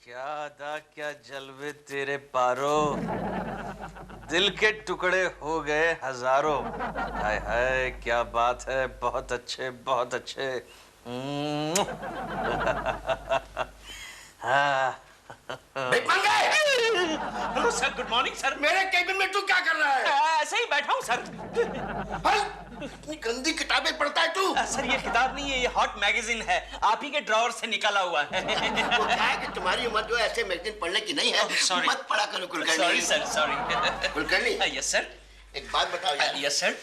क्या अदा क्या जलवे तेरे पारो, दिल के टुकड़े हो गए हजारों। हाय हाय क्या बात है, बहुत अच्छे बहुत अच्छे। हाँ। Hello sir, good morning sir. मेरे केबिन में तू क्या कर रहा है? ऐसे ही बैठा हूँ सर। इतनी गंदी किताबें पढ़ता है तू? सर ये किताब नहीं है, ये हॉट मैगजीन है, आप ही के ड्रॉवर से निकाला हुआ है। वो क्या है कि तुम्हारी उम्र जो ऐसे मैगजीन पढ़ने की नहीं है। सॉरी मत पढ़ा करो Kulkarni. Sorry sir, sorry. Kulkarni. Yes sir. एक बात बताओ यार। Yes sir.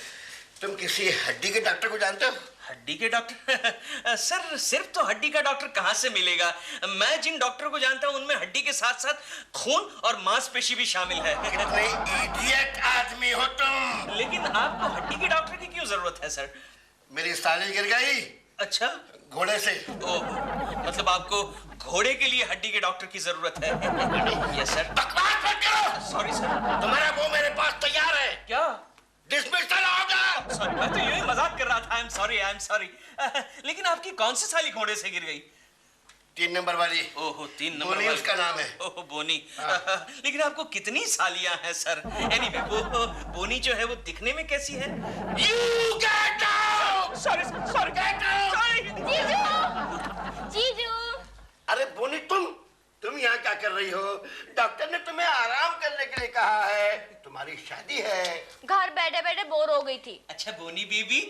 तुम किसी हड्डी के डॉक्टर को जानते हो? हड्डी के डॉक्टर? सर सिर्फ तो हड्डी का डॉक्टर कहाँ से मिलेगा, मैं जिन डॉक्टर को जानता हूँ उनमें हड्डी के साथ साथ खून और मांसपेशी भी शामिल है। कितने इडियट आदमी हो तुम। लेकिन आपको हड्डी के डॉक्टर की क्यों जरूरत है सर? मेरी साली गिर गई। अच्छा, घोड़े से। ओह, मतलब आपको घोड़े के लिए हड्डी के डॉक्टर की जरूरत है? Yes sir. बकवास मत करो। Sorry sir. तुम्हारा वो मेरे पास तैयार है। क्या? डिसमिसल होगा। सॉरी, मैं तो यही मजाक कर रहा था। I am sorry, I am sorry. लेकिन आपकी कौन सी साली घोड़े से गिर गई? 3 नंबर वाली। ओहो, 3 नंबर बोनी वाली। उसका नाम है। ओहो बोनी। लेकिन आपको कितनी सालियां हैं सर? एनीवे वो बोनी जो है वो दिखने में कैसी है? You get out! Sorry sorry Get out! जीजू, जीजू। अरे बोनी तुम यहाँ क्या कर रही हो? डॉक्टर ने तुम्हें आराम करने के लिए कहा है। तुम्हारी शादी है। घर बैठे बैठे बोर हो गई थी। अच्छा बोनी बेबी,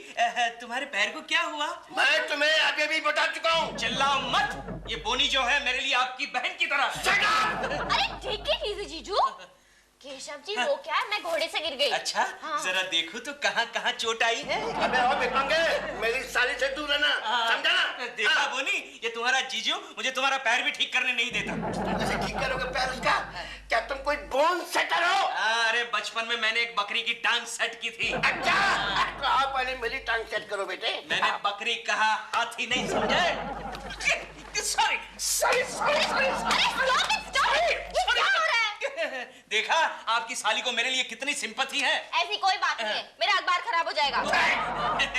तुम्हारे पैर को क्या हुआ? मैं तुम्हें आगे भी बता चुका हूँ। चिल्लाओ मत, ये बोनी जो है मेरे लिए आपकी बहन की तरह। Shut up! अरे ठीक है कीजिए जीजू। केशव जी वो क्या है, मैं घोड़े से गिर गई। अच्छा, हाँ। जरा देखो तो कहाँ कहाँ चोट आई है। अबे ओ भिखमंगे, मेरी साली से दूर रहना, समझा ना? देखा बोनी, ये तुम्हारा जीजू मुझे तुम्हारा पैर भी ठीक करने नहीं देता। तुम कैसे ठीक करोगे पैर उसका? क्या तुम कोई बोन सेटर हो? अरे बचपन में मैंने एक बकरी की टांग सेट की थी। अच्छा, तो आप पहले मेरी टांग सेट करो बेटे। मैंने बकरी कहा, हाथी नहीं समझे? सॉरी सॉरी सॉरी अरे stop it, stop it! ये क्या हो रहा है? देखा आपकी साली को मेरे लिए कितनी सिंपैथी है। ऐसी कोई बात नहीं है, मेरा अखबार खराब हो जाएगा।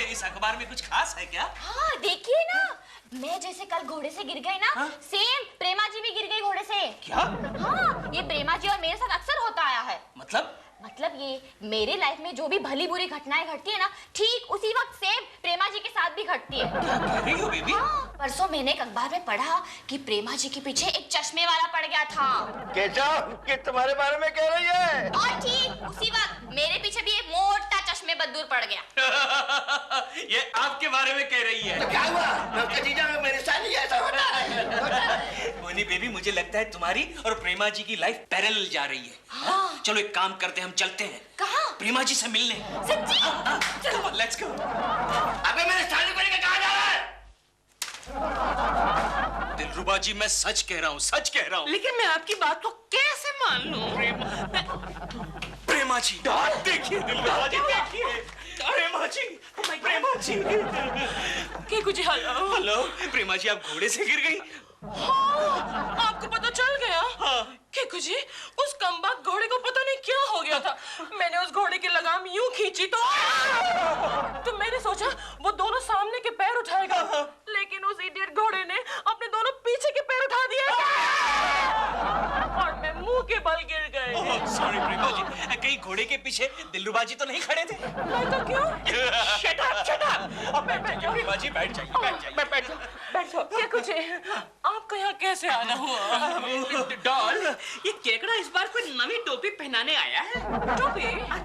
इस अखबार में कुछ खास है क्या? हाँ देखिए ना, मैं जैसे कल घोड़े से गिर गई ना, सेम प्रेमा जी भी गिर गई घोड़े से। क्या? हाँ, ये प्रेमा जी और मेरे साथ अक्सर होता आया है। मतलब ये मेरे लाइफ में जो भी भली बुरी घटनाएं घटती है ना, ठीक उसी वक्त सेम प्रेमा जी के साथ भी घटती है। क्या कह रही हो बेबी? हाँ, परसों मैंने एक अखबार में पढ़ा कि प्रेमा जी के पीछे एक चश्मे वाला पड़ गया था। केशव, ये तुम्हारे बारे में कह रही है? और ठीक उसी वक्त मेरे पीछे भी एक मोटा चश्मे बदूर पड़ गया। ये आपके बारे में कह रही है। तो क्या हुआ? मैं उसका जीजा हूँ, मेरी साली ऐसा होता है। मोनी बेबी, मुझे लगता है तुम्हारी और प्रेमा जी की लाइफ पैरेलल जा रही है। हाँ। चलो एक काम करते हैं, हम चलते हैं कहाँ? प्रेमा जी से मिलने। सच्ची? चलो लेट्स गो। अबे मेरे साली को लेकर कहाँ जा रहा है? दिलरुबा जी मैं सच कह रहा हूँ, सच कह रहा हूँ। लेकिन मैं आपकी बात को कैसे मान लूं? प्रेमा जी देखिए, दिलरुबा जी देखिए, प्रेमा जी, प्रेमा जी। केकू जी हेलो। हेलो प्रेमा जी, आप घोड़े से गिर गई? हाँ, आपको पता चल गया? हाँ। केकू जी, उस कमबख्त घोड़े को पता नहीं क्या हो गया था। मैंने उस घोड़े की लगाम यूं खींची तो मैंने सोचा वो दोनों सामने के पैर उठाएगा, लेकिन उस इडियट घोड़े ने अपने दोनों पीछे के पैर उठा दिए और मैं मुंह के बल गिर गई। सॉरी प्रेमा जी, कहीं घोड़े के पीछे दिलरुबा जी तो नहीं खड़े थे? मैं तो क्यों? Shut up, shut up. अब प्रेमा जी बैठ जाइए, बैठ जाइए। बैठ जाओ। केकू जी, आपको यहाँ कैसे आना हुआ? डॉल, ये केकड़ा इस बार कोई नवी टोपी पहनाने आया है। टोपी?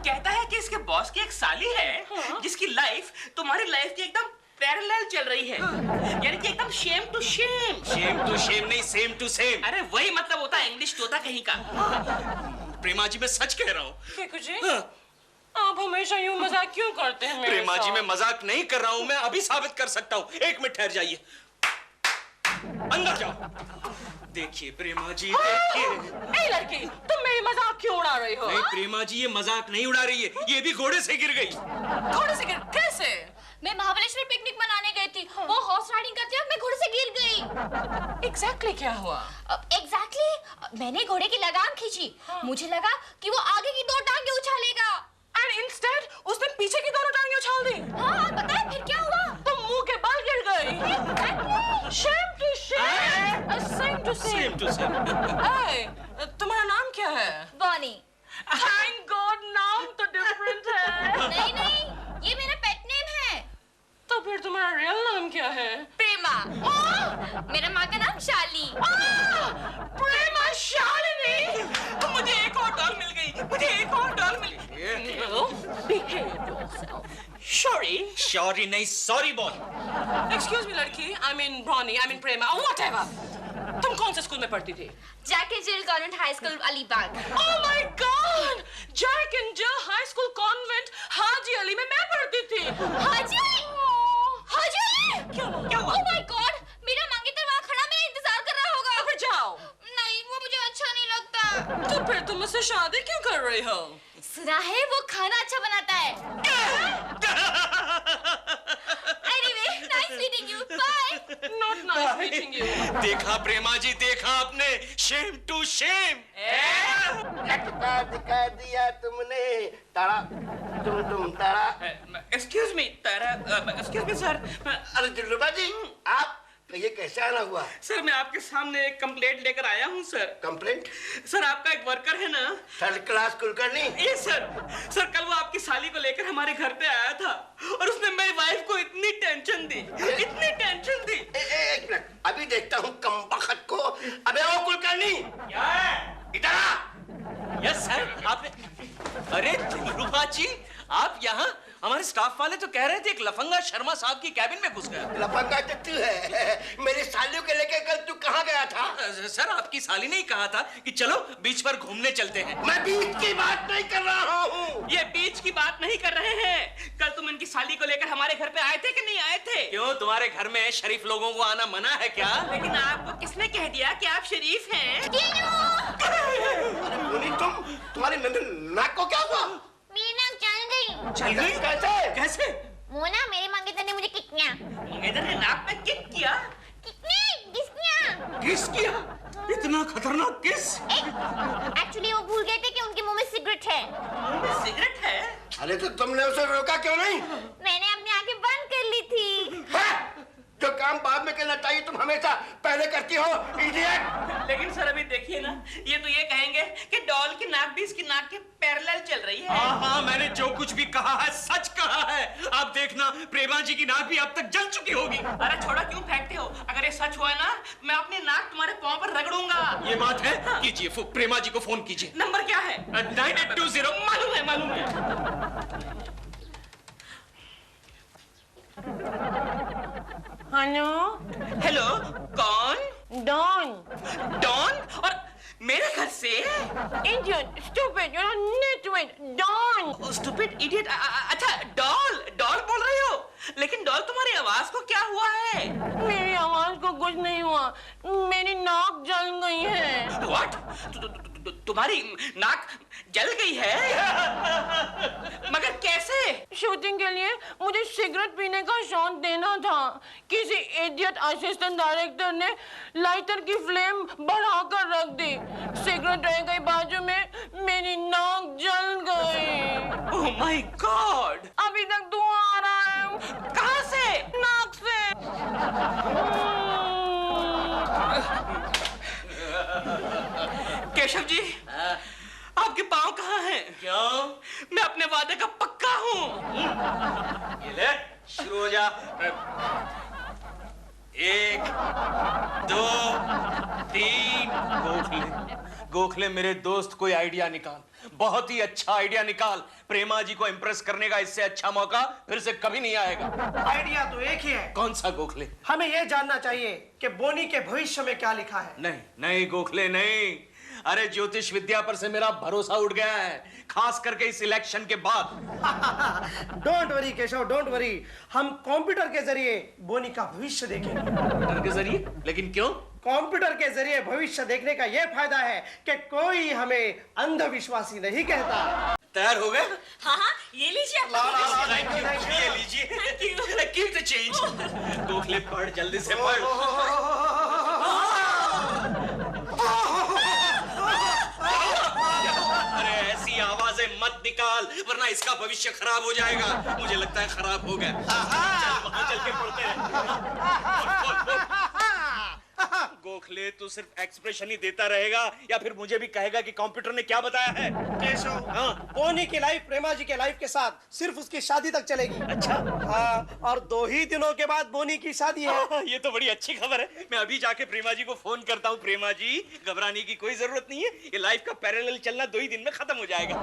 कहता है कि इसके बॉस की एक साली है जिसकी लाइफ तुम्हारी लाइफ की एकदम पैरेलल चल रही है, यानी कि एकदम shame to shame. Shame to shame नहीं, सेम टू सेम। अरे वही मतलब होता है इंग्लिश तोता कहीं का। प्रेमा जी मैं सच कह रहा हूँ। केकू जी, आप हमेशा यूं मजाक क्यों करते हैं मेरे प्रेमा जी साथ? मैं मजाक नहीं कर रहा हूँ, मैं अभी साबित कर सकता हूँ। 1 मिनट ठहर जाइए, अंदर जाओ। देखिए प्रेमा जी, देखिए। ए लड़की, तुम मेरी मजाक क्यों उड़ा रही हो? नहीं प्रेमा जी, ये मजाक नहीं उड़ा रही है, ये भी घोड़े से गिर गई। घोड़े से गिर? कैसे? मैं महाबलेश्वर पिकनिक मनाने गई थी, वो हॉर्स राइडिंग करते वक्त मैं घोड़े से गिर गई। एग्जैक्टली क्या हुआ? एग्जैक्टली मैंने घोड़े की लगाम खींची। मुझे लगा कि वो आगे की 2 टांगे उछालेगा। And instead, उसने पीछे की दोनों टांगें उछाल दी। हाँ, पता है फिर क्या हुआ? तुम मुंह के बल गिर गई। Shame to shame, a sin to same. Same to same. तुम्हारा नाम क्या है? बॉनी। थैंक गॉड, नाम तो डिफरेंट है। नहीं नहीं, ये मेरा पेट नेम है। तो फिर तुम्हारा रियल नाम क्या है? प्रेमा। मेरा माँ का नाम शाली। प्रेमा शालिनी। मुझे एक और डॉल मिल गई, मुझे एक और डॉल मिल गई। Behave yourself. Sorry. सॉरी नहीं, सॉरी बोल। Excuse me लड़की, I mean Bronny, I mean Prema, whatever. तुम कौन से स्कूल में पढ़ती थी? Jack and Jill convent high school Alibag. Oh my God! Jack and Jill high school convent Haji Ali में मैं पढ़ती थी। हाजी हाजी क्या हुआ? Oh my God! मेरा मंगेतर वहाँ खड़ा मेरा इंतजार कर रहा होगा। फिर जाओ। नहीं, वो मुझे अच्छा नहीं लगता। तो फिर तुम मुझसे शादी क्यों कर रही हो? सुना है वो खाना अच्छा बनाता है। Anyway, nice meeting you. Bye. Not nice meeting you. देखा प्रेमा जी, देखा आपने, शेम टू शेम। लटका दिखा दिया तुमने, तारा तुम तारा। Excuse me sir. अरे दिलरुबा जी, आप ये कैसे आना हुआ? सर मैं आपके सामने एक कंप्लेंट लेकर आया हूँ सर। कंप्लेंट? सर आपका एक वर्कर है ना, थर्ड क्लास कुलकर्णी। ये सर कल वो आपकी साली को लेकर हमारे घर पे आया था और उसने मेरी वाइफ को इतनी टेंशन दी। एक मिनट, अभी देखता हूँ कमबख्त को। अबे ओ कुलकर्णी, क्या है? इधर आ। यस सर, आपने। अरे दिलरुबा जी, आप यहाँ? हमारे स्टाफ वाले तो कह रहे थे एक लफंगा शर्मा साहब की कैबिन में घुस गया। लफंगा तो तू है। मेरी सालियों के लेकर कल तू कहाँ गया था? सर आपकी साली ने ही कहा था कि चलो बीच पर घूमने चलते हैं। मैं बीच की बात नहीं कर रहा हूँ। ये बीच की बात नहीं कर रहे हैं। कल तुम इनकी साली को लेकर हमारे घर पे आए थे कि नहीं आए थे? क्यों, तुम्हारे घर में शरीफ लोगों को आना मना है क्या? लेकिन आपको किसने कह दिया कि आप शरीफ हैं? अरे बोली तुम्हारी नाक को क्या हुआ? मेरी नाक चल गई। चल गई कैसे? कैसे? मोना, मेरे मंगेतर ने मुझे किक किया। मंगेतर ने नाक में किक किया? किस किया? इतना खतरनाक किस? एक्चुअली वो भूल गए थे कि उनके मुंह में सिगरेट है। मुंह में सिगरेट है? अरे तो तुमने उसे रोका क्यों नहीं? मैंने अपनी आंखें बंद कर ली थी। जो काम बाद में करना चाहिए तुम हमेशा पहले करती हो, इडियट। लेकिन सर अभी देखिए ना, ये तो ये कहेंगे कि डॉल की नाक भी इसकी नाक के पैरेलल चल रही है। हाँ, मैंने जो कुछ भी कहा है सच कहा है। आप देखना, प्रेमा जी की नाक भी अब तक जल चुकी होगी। अरे छोड़ा क्यों फेंकते हो? अगर ये सच हुआ ना, मैं अपनी नाक तुम्हारे पांव पर रगड़ूंगा। ये बात है? कीजिए, प्रेमा जी को फोन कीजिए। नंबर क्या है? 9820। मालूम है। हेलो, कौन? Don. डॉन? और मेरे घर से? Idiot. Stupid. You're a nitwit. Don. Stupid idiot. अच्छा, डॉल बोल रही हो? लेकिन डॉल तुम्हारी आवाज को क्या हुआ है? मेरी आवाज को कुछ नहीं हुआ, मेरी नाक जल गई है। व्हाट? तुम्हारी नाक जल गई है? मगर कैसे? शूटिंग के लिए मुझे सिगरेट पीने का शौक देना था। किसी इडियट असिस्टेंट डायरेक्टर ने लाइटर की फ्लेम बढ़ाकर रख दी। सिगरेट रह गई बाजू में, मेरी नाक जल गई। Oh my God! अभी तक धुआं आ रहा है। कहाँ से? नाक से। केशव जी, आपके पाँव कहाँ हैं? क्यों? मैं अपने वादे का पक्का हूँ। ये ले, शुरू हो जा। 1 2 3। गोखले मेरे दोस्त, कोई आइडिया निकाल, बहुत ही अच्छा आइडिया निकाल। प्रेमा जी को इम्प्रेस करने का इससे अच्छा मौका फिर से कभी नहीं आएगा। आइडिया तो एक ही है। कौन सा गोखले? हमें यह जानना चाहिए कि बोनी के भविष्य में क्या लिखा है। नहीं नहीं गोखले नहीं, अरे ज्योतिष विद्या पर से मेरा भरोसा उठ गया है, खास करके इस इलेक्शन के बाद। Don't worry Keshav, don't worry. हम कंप्यूटर के जरिए बोनी का भविष्य देखेंगे। कंप्यूटर के जरिए? लेकिन क्यों? कंप्यूटर के जरिए भविष्य देखने का यह फायदा है कि कोई हमें अंधविश्वासी नहीं कहता। तैयार हो गए? हाँ, ये लीजिए आप। ये लीजिए। Keep the change. गोखले पढ़, जल्दी से पढ़। अरे ऐसी आवाजें मत निकाल, वरना इसका भविष्य खराब हो जाएगा। मुझे लगता है खराब हो गया। चल वहां चल के पढ़ते हैं। गोखले तू सिर्फ एक्सप्रेशन ही देता रहेगा या फिर मुझे भी कहेगा कि कंप्यूटर ने क्या बताया है? केशव, हाँ। बोनी की लाइफ प्रेमा जी के लाइफ के साथ सिर्फ उसकी शादी तक चलेगी। अच्छा। हाँ, और 2 ही दिनों के बाद बोनी की शादी है। ये तो बड़ी अच्छी खबर है। मैं अभी जाके प्रेमा जी को फोन करता हूँ। प्रेमा जी, घबराने की कोई जरूरत नहीं है, ये लाइफ का पैरेलल चलना 2 ही दिन में खत्म हो जाएगा।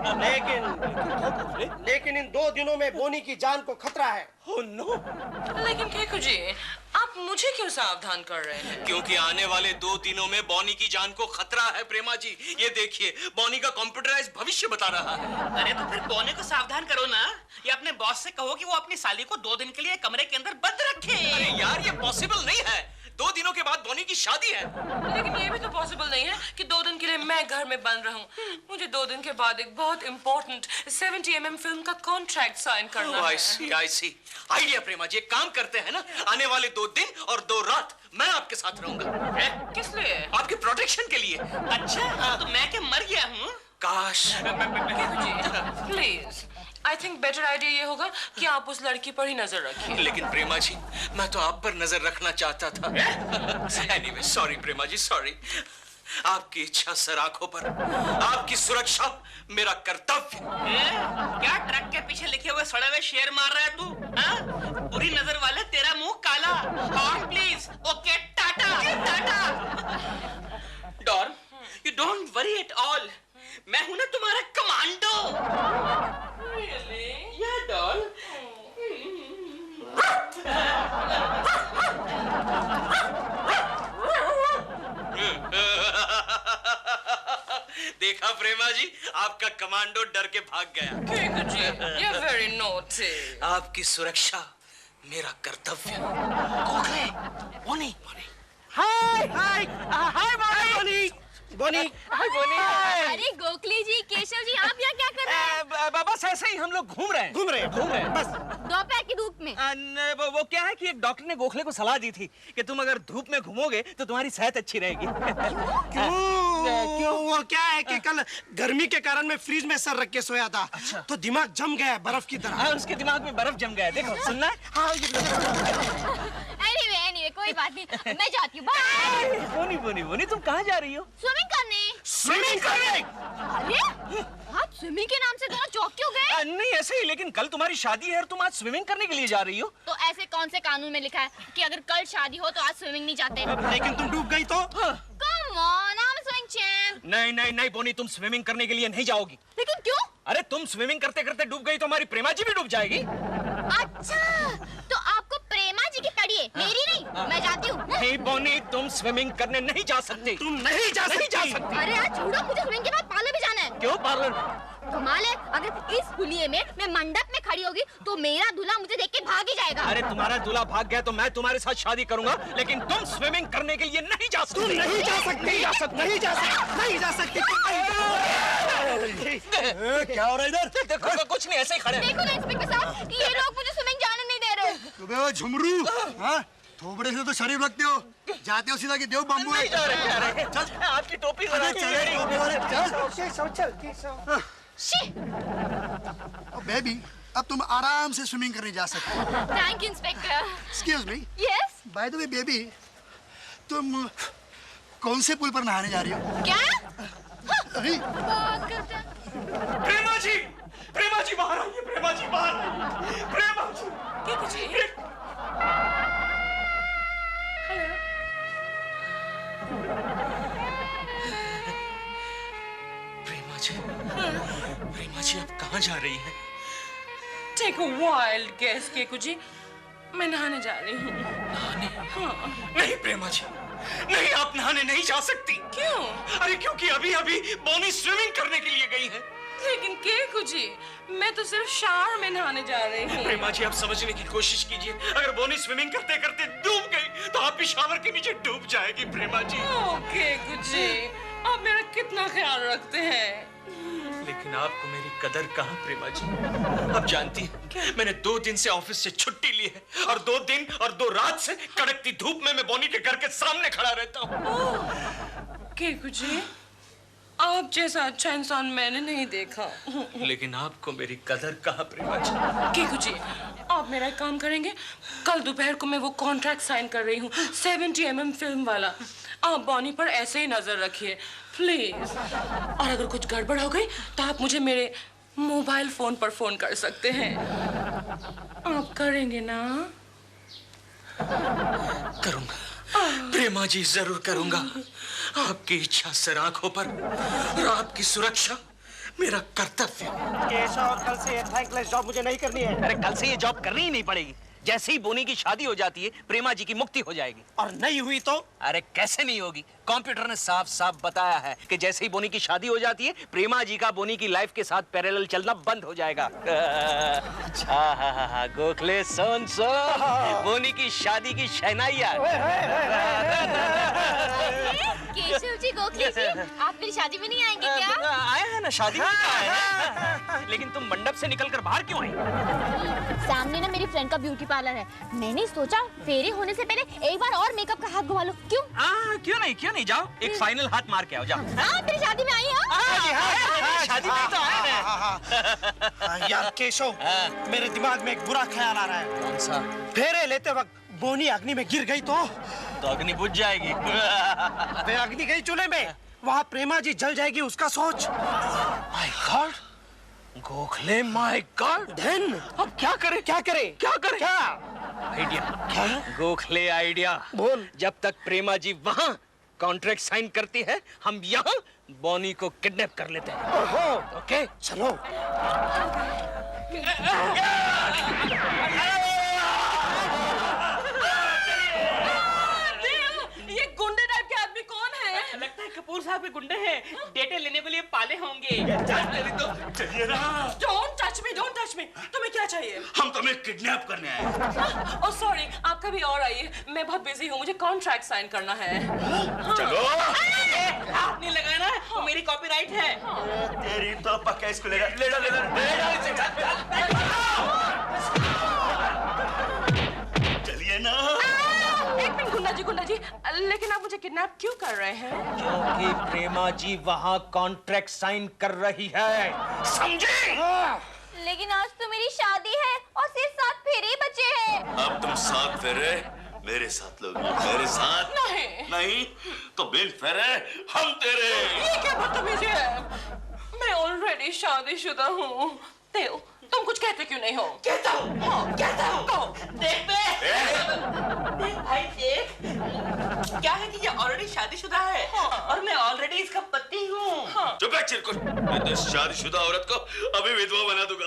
लेकिन इन 2 दिनों में बोनी की जान को खतरा है। Oh no! लेकिन केकू जी, आप मुझे क्यों सावधान कर रहे हैं? क्योंकि आने वाले 2 दिनों में बॉनी की जान को खतरा है प्रेमा जी। ये देखिए, बॉनी का कंप्यूटराइज भविष्य बता रहा है। अरे तो फिर बॉनी को सावधान करो ना, या अपने बॉस से कहो कि वो अपनी साली को 2 दिन के लिए कमरे के अंदर बंद रखे। अरे यार, ये पॉसिबल नहीं है। 2 दिनों के बाद बॉनी की शादी है। लेकिन ये भी तो पॉसिबल नहीं है कि 2 दिन के लिए मैं घर में बंद रहूं। मुझे 2 दिन के बाद एक बहुत इंपॉर्टेंट 70 mm फिल्म का कॉन्ट्रैक्ट साइन करना है। I see. आइडिया प्रेमा जी, एक काम करते हैं ना, आने वाले 2 दिन और 2 रात मैं आपके साथ रहूंगा। किस लिए? आपके प्रोटेक्शन के लिए। अच्छा, तो मैं क्या मर गया हूँ? काश। Keku ji, please, I think better idea ये होगा कि आप उस लड़की पर ही नजर रखिए। लेकिन प्रेमा जी, मैं तो आप पर नजर रखना चाहता था। Anyway, सॉरी प्रेमा जी, सॉरी। आपकी इच्छा सर आंखों पर, आपकी सुरक्षा मेरा कर्तव्य। क्या ट्रक के पीछे लिखे हुए सड़े हुए शेर मार रहा है तू? हाँ? बुरी नजर वाले, तेरा मुंह काला। Horn please. Okay, tata tata. Don, you don't worry at all. मैं हूं ना तुम्हारा कमांडो। Really? या डॉन। देखा प्रेमा जी, आपका कमांडो डर के भाग गया। केकू जी, you're very naughty. आपकी सुरक्षा मेरा कर्तव्य। गोखले, बोनी। हाय हाय हाय बोनी। बोनी, हाय बोनी। अरे गोखले जी, केशव जी, आप यहाँ क्या कर रहे हैं? बस ऐसे ही हम लोग घूम रहे हैं। बस। दोपहर की धूप में? वो क्या है कि एक डॉक्टर ने गोखले को सलाह दी थी कि तुम अगर धूप में घूमोगे तो तुम्हारी सेहत अच्छी रहेगी। क्यों? वो क्या है कि कल गर्मी के कारण मैं फ्रीज में सर रख के सोया था। अच्छा। तो दिमाग जम गया बर्फ की तरह। हाँ, उसके दिमाग में बर्फ जम गया है। देखो, सुनना है? हाँ, Anyway, कोई बात नहीं, मैं जाती हूँ। बाय। बोनी, तुम कहाँ जा रही हो? स्विमिंग करने। अरे, आप स्विमिंग के नाम से दोनों चौंक क्यों गए? नहीं, ऐसे ही। लेकिन कल तुम्हारी शादी है और तुम आज स्विमिंग करने के लिए जा रही हो। तो ऐसे कौन से कानून में लिखा है कि अगर कल शादी हो तो आज स्विमिंग नहीं जाते? लेकिन तुम डूब गई तो? Come on, I'm a swim champ. नहीं बोनी, तुम स्विमिंग करने के लिए नहीं जाओगी। लेकिन क्यों? अरे तुम स्विमिंग करते करते डूब गई तो हमारी प्रेमा जी भी डूब जाएगी। अच्छा, तो आपको प्रेमा जी की पड़ी है, मेरी नहीं। मैं जाती हूँ। नहीं बोनी, तुम स्विमिंग करने नहीं जा सकती। तुम नहीं जा सकती। अरे यार छोड़ो, मुझे स्विमिंग के बाद पार्लर भी जाना है। क्यों पार्लर? कमाल है, अगर इस हुलिये में मैं मंडप में खड़ी होगी तो मेरा दूल्हा मुझे देख के भाग ही जाएगा। अरे तुम्हारा दूल्हा भाग गया तो मैं तुम्हारे साथ शादी करूंगा, लेकिन तुम स्विमिंग करने के लिए नहीं जा सकती। तुम नहीं जा सकती। क्या हो रहा है इधर? देखो, कुछ नहीं, ऐसे ही खड़े हैं। देखो ना इंस्पेक्टर साहब, ये लोग मुझे स्विमिंग जाने नहीं दे रहे। तुम्हें वो झुमरू, हाँ? थोबड़े से तो शरीफ रखते हो, जाते हो सीधा कि देव बम्बू है। नहीं जा रहे। चल, आपकी टोपी अरे चल, केशव। बेबी, अब तुम आराम से स्विमिंग करने जा सकते हो। Thank you inspector. Excuse me, yes. By the way baby, तुम कौन से पुल पर नहाने जा रही हो? क्या? अरे बात करते हैं। प्रेमा जी बाहर आइए। प्रेमा जी बाहर आइए। प्रेमा जी। केकू जी। प्रेमा जी अब कहाँ जा रही है? Take a wild guess, Keku जी। मैं नहाने जा रही हूँ। नहाने? नहीं प्रेमा जी, नहीं, आप नहाने नहीं जा सकती। क्यों? अरे क्योंकि अभी बोनी स्विमिंग करने के लिए गई है। लेकिन केकू जी, मैं तो सिर्फ शावर में नहाने जा रही हूँ। प्रेमा जी, आप समझने की कोशिश कीजिए। अगर बोनी स्विमिंग करते करते डूब गई तो आप भी शावर के नीचे डूब जाएगी। प्रेमा जी। केकू जी, आप मेरा कितना ख्याल रखते हैं। लेकिन आपको मेरी कदर कहाँ प्रेमा जी? आप जानती हैं, मैंने 2 दिन से ऑफिस से छुट्टी ली है और 2 दिन और 2 रात से कड़कती धूप में मैं बोनी के घर के सामने खड़ा रहता हूँ। केकू जी, आप जैसा अच्छा इंसान मैंने नहीं देखा। लेकिन आपको मेरी कदर कहाँ प्रेमा जी? केकू जी, आप मेरा एक काम करेंगे? कल दोपहर को मैं वो कॉन्ट्रैक्ट साइन कर रही हूँ 70 mm फिल्म वाला। आप बॉनी पर ऐसे ही नजर रखिए प्लीज। और अगर कुछ गड़बड़ हो गई तो आप मुझे मेरे मोबाइल फोन पर फोन कर सकते हैं। आप करेंगे ना? करूंगा प्रेमा जी, जरूर करूंगा। आपकी इच्छा सर आंखों पर और आपकी सुरक्षा मेरा कर्तव्य। केशव, कल से ये थैंकलेस जॉब मुझे नहीं करनी है। अरे कल से ये जॉब करनी ही नहीं पड़ेगी। जैसे ही बोनी की शादी हो जाती है प्रेमा जी की मुक्ति हो जाएगी। और नहीं हुई तो? अरे कैसे नहीं होगी? कंप्यूटर ने साफ साफ बताया है कि जैसे ही बोनी की शादी हो जाती है प्रेमा जी का बोनी की लाइफ के साथ पैरेलल चलना बंद हो जाएगा। गोखले सोन बोनी की शादी की शहनाइयां। केशव जी, गोखले जी, आप मेरी शादी में नहीं आएंगे क्या? आए हैं ना, शादी में तो आए हैं। लेकिन तुम मंडप से निकलकर बाहर क्यों आई? सामने ना मेरी फ्रेंड का ब्यूटी पार्लर है। मैंने सोचा फेरे होने से पहले एक बार और मेकअप का हाथ घुमा लो। क्यों? क्यों नहीं जाओ, एक फाइनल हाथ मार के आओ, जाओ। आप मेरी शादी में आई हो? शादी में तो आए हैं। यार केशव, मेरे दिमाग में एक बुरा ख्याल आ रहा है। कौन सा? फेरे लेते वक्त बोनी अग्नि में गिर गई तो अग्नि बुझ जाएगी। वे अग्नि गई चूल्हे में, वहाँ प्रेमा जी जल जाएगी, उसका सोच। My god, Gokhale, my god. Then अब क्या करें? क्या करें? क्या आइडिया? क्या गोखले आइडिया? बोल। जब तक प्रेमा जी वहाँ कॉन्ट्रैक्ट साइन करती है, हम यहाँ बॉनी को किडनैप कर लेते हैं। ओहो, ओके चलो। ये गुंडे टाइप के आदमी कौन है? लगता है कपूर साहब के गुंडे हैं, डेटे लेने के लिए पाले होंगे। चलिए ना। Don't touch me, don't touch me। तुम्हें क्या चाहिए? हम तुम्हें किडनैप करने आए हैं। ओह सॉरी, आप कभी और आइए, मैं बहुत बिजी हूँ, मुझे कॉन्ट्रैक्ट साइन करना है। चलो। हाथ नहीं लगाना, वो मेरी कॉपीराइट है। तेरी तो पक्का इसको ले ले चलिए ना। एक मिनट गुंडा जी, लेकिन आप मुझे किडनैप क्यों कर रहे हैं? क्योंकि प्रेमा जी वहाँ कॉन्ट्रैक्ट साइन कर रही है, समझे? लेकिन आज तो मेरी शादी है और सिर्फ 7 फेरे ही बचे हैं। अब तुम 7 फेरे मेरे साथ लोगी। मेरे साथ नहीं तो बिन फेरे हम तेरे। ये क्या बदतमीजी है? मैं ऑलरेडी शादीशुदा हूँ। तेओ, तुम कुछ कहते क्यों नहीं हो? कहता हूँ। देख बे। देख भाई देख, क्या है कि ये ऑलरेडी शादीशुदा है और मैं ऑलरेडी इसका पति हूँ। चुप रह चिरकुट, मैं तो इस शादीशुदा औरत को अभी विधवा बना दूंगा।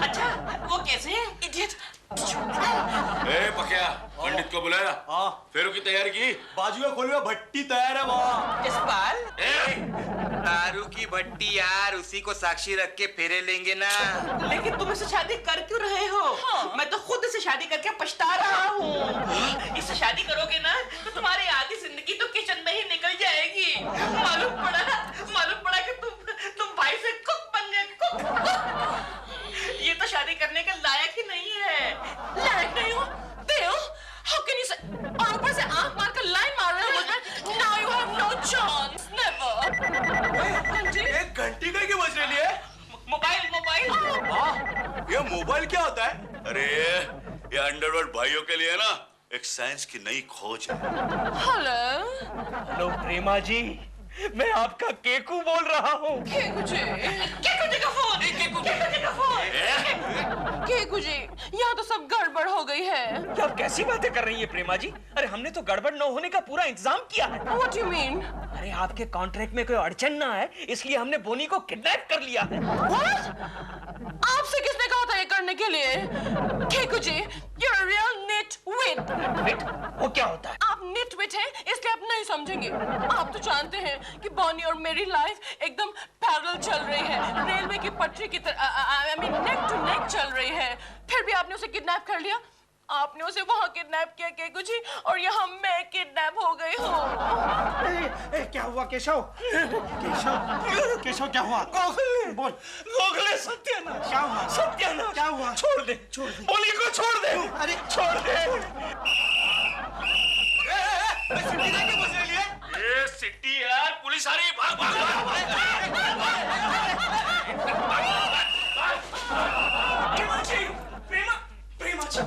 अच्छा, वो कैसे? इडियट। पकिया, पंडित को बुलाया। फेरों की तैयारी की? बाजू में खोलवे भट्टी तैयार है वहाँ। इस्पाल, दारू की भट्टी यार, उसी को साक्षी रख के फेरे लेंगे ना। लेकिन तुम इससे शादी कर क्यों रहे हो? मैं तो खुद इससे शादी करके पछता रहा हूँ। इससे शादी करोगे ना तो तुम्हारी आधी जिंदगी तो किचन में ही निकल जाएगी। मालूम पड़ा कि तुम भाई से कुक बन गए, कुक। ये तो शादी करने के लायक ही नहीं है। लायक नहीं हो? देओ, how can you say? और ऊपर से आंख मार कर लाइन मार रहे हो मुझे। Now you have no chance, never। एक घंटी का क्या बज रही है? मोबाइल। ये मोबाइल क्या होता है? अरे ये अंडरवर्ल्ड भाइयों के लिए ना एक साइंस की नई खोज है। हेलो प्रेमा जी, मैं आपका केकू बोल रहा हूँ। केकू जी यहाँ तो सब गड़बड़ हो गई है। क्या आप कैसी बातें कर रही हैं प्रेमा जी? अरे हमने तो गड़बड़ न होने का पूरा इंतजाम किया है। What do you mean? अरे आपके कॉन्ट्रैक्ट में कोई अड़चन ना है, इसलिए हमने बोनी को किडनैप कर लिया है। What? आपसे किसने कहा था ये करने के लिए? केकू जी, you're a real nitwit। वो क्या होता है? आप nitwit हैं, इसलिए आप नहीं समझेंगे। आप तो जानते हैं कि बॉनी और मेरी लाइफ एकदम पैरेलल चल रही है, रेलवे की पटरी की तरह, I mean neck to neck चल रही है। फिर भी आपने उसे किडनैप कर लिया। आपने उसे वहाँ किडनैप किया केकू जी, और यहाँ मैं किडनैप हो गई हूँ। क्या हुआ केशव? केशव क्या हुआ? बोल। गोखले, सत्यानाश। क्या हुआ? सत्यानाश। क्या हुआ? छोड़ दे। बोली को छोड़ दे। अरे छोड़ दे। सिटी लेके बज रही है? ये सिटी यार, पुलिस आ रही है, भाग। प्रेमा जी,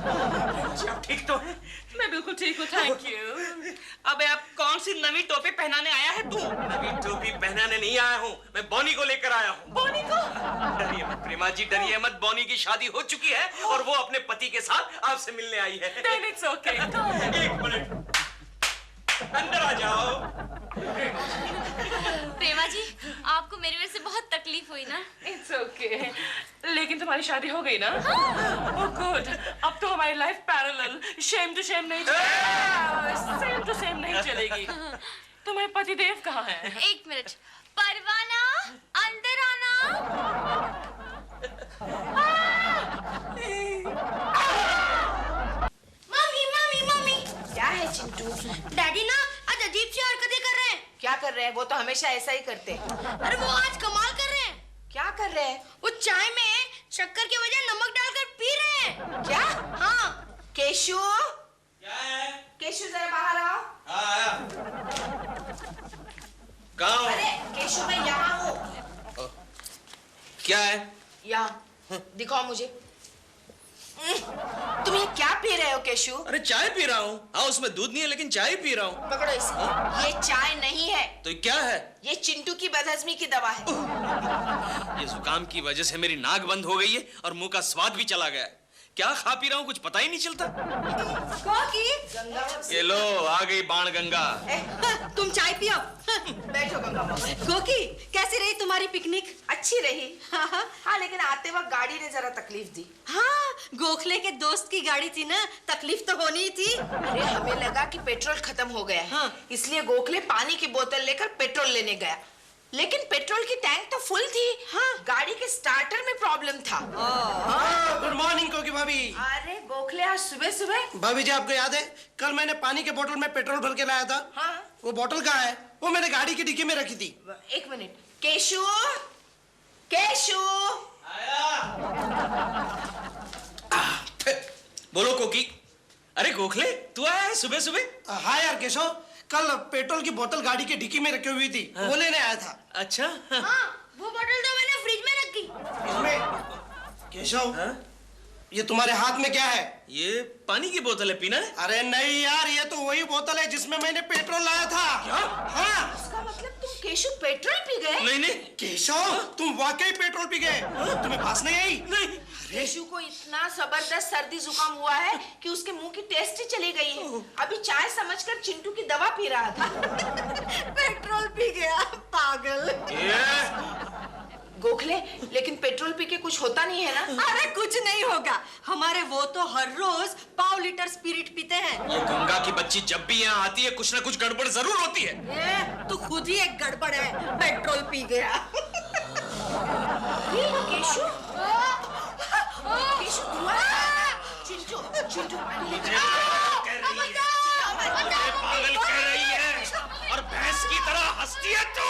आप ठीक तो हैं? मैं बिल्कुल ठीक हूँ, थैंक यू। अबे अब कौन सी नवी टोपी पहनाने आया है तू? नवी टोपी पहनाने नहीं आया हूँ, मैं बॉनी को लेकर आया हूँ। बॉनी को? डरिए मत प्रेमा जी, डरिए मत। बॉनी की शादी हो चुकी है और वो अपने पति के साथ आपसे मिलने आई है। Then it's okay. एक मिनट, अंदर आ जाओ। प्रेमा जी, आपको मेरी वजह से बहुत तकलीफ हुई ना? It's okay. लेकिन तुम्हारी शादी हो गई ना? Oh good. अब तो हमारी life parallel, shame to shame नहीं चलेगी, सेम टू सेम नहीं चलेगी। तुम्हारे पति देव कहाँ हैं? एक मिनट, परवाना, अंदर आना। मम्मी क्या है चिंटू? डैडी ना आज अजीब सी हरकतें कर रहे हैं। क्या कर रहे हैं? वो तो हमेशा ऐसा ही करते हैं। अरे वो आज कमाल कर रहे हैं। क्या कर रहे हैं? वो चाय में शक्कर के बजाय नमक डालकर पी रहे हैं। क्या? हाँ। केशु, क्या है? केशु जरा बाहर आओ। आया। कहाँ हो? अरे केशु मैं यहाँ हूँ। क्या है? यहाँ दिखाओ मुझे। तुम ये क्या पी रहे हो केशु? अरे चाय पी रहा हूँ। हाँ, उसमें दूध नहीं है लेकिन चाय पी रहा हूँ। पकड़ो इसे। ये चाय नहीं है। तो ये क्या है? ये चिंटू की बदहजमी की दवा है। ये जुकाम की वजह से मेरी नाक बंद हो गई है और मुंह का स्वाद भी चला गया है। क्या खा पी रहा हूँ कुछ पता ही नहीं चलता। ये लो आ गई बाण गंगा। तुम चाय पियो। बैठो गंगा मामा। गोकी, कैसी रही तुम्हारी पिकनिक? अच्छी रही। हाँ लेकिन आते वक्त गाड़ी ने जरा तकलीफ दी। हाँ, गोखले के दोस्त की गाड़ी थी ना, तकलीफ तो होनी ही थी। अरे हमें लगा कि पेट्रोल खत्म हो गया है। हाँ। इसलिए गोखले पानी की बोतल लेकर पेट्रोल लेने गया, लेकिन पेट्रोल की टैंक तो फुल थी। हाँ। गाड़ी के स्टार्टर में प्रॉब्लम था। गुड मॉर्निंग कोकी भाभी। अरे गोखले आज सुबह सुबह। भाभी जी आपको याद है कल मैंने पानी के बोतल में पेट्रोल भर के लाया था? हाँ। वो बोतल कहाँ है? वो मैंने गाड़ी की डिक्की में रखी थी। एक मिनट। Cashew, cashew. बोलो कोकी। अरे गोखले तू आया है सुबह सुबह? हाँ यार केशव, कल पेट्रोल की बोतल गाड़ी की डिक्की में रखी हुई थी। हाँ। वो लेने आया था। अच्छा। हाँ, वो बोतल तो मैंने फ्रिज में रखी। इसमें केशव, हाँ? ये तुम्हारे हाथ में क्या है? ये पानी की बोतल है, पीना है? अरे नहीं यार, ये तो वही बोतल है जिसमें मैंने पेट्रोल लाया था। क्या? हाँ। इसका मतलब तुम केशु पेट्रोल पी गए? नहीं नहीं केशव, तुम वाकई पेट्रोल पी गए। तुम्हें पास नहीं आई? नहीं। केशु को इतना जबरदस्त सर्दी जुकाम हुआ है कि उसके मुंह की टेस्ट ही चली गई है। अभी चाय समझकर चिंटू की दवा पी रहा था। पेट्रोल पी गया, पागल। गोखले, लेकिन पेट्रोल पी के कुछ होता नहीं है ना? अरे कुछ नहीं होगा, हमारे वो तो हर रोज 5 लीटर स्पिरिट पीते हैं। ये गंगा की बच्ची जब भी यहाँ आती है कुछ ना कुछ गड़बड़ जरूर होती है। तू खुद ही एक गड़बड़ है, पेट्रोल पी गया। केशु, केशु हुआ? चिंटू, चिंटू पानी लेकर पागल कह रही है और भैंस की तरह हंसती है तू।